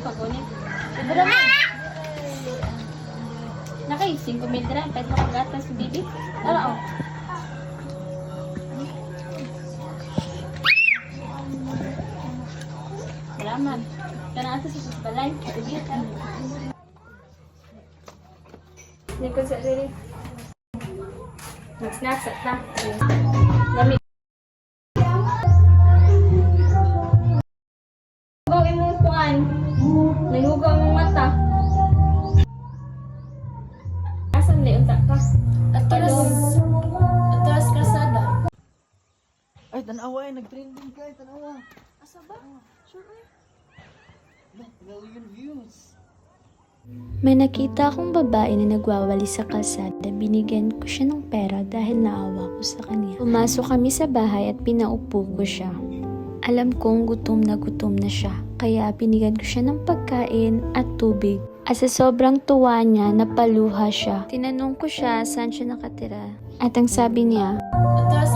pagunit. Ibra mo. Nakay, 5,000 dira. Pwede makagatas si baby. Oo. Salamat. Kana ato sa balay. Sige. Hindi ko sa diri. Mag-snacks at na. Lamig. Hugaw imong kuan. Nahugaw imong mata. Asan na unta ka? Atras kasada. Ay, tanawa eh. Nag-trending ka. Tanawa. Asa ba? Sure. Million views. May nakita akong babae na nagwawali sa kalsada. Binigyan ko siya ng pera dahil naawa ko sa kanya. Pumasok kami sa bahay at pinaupo ko siya. Alam kong gutom na siya, kaya binigyan ko siya ng pagkain at tubig. At sa sobrang tuwa niya, napaluha siya. Tinanong ko siya saan siya nakatira. At ang sabi niya, Atras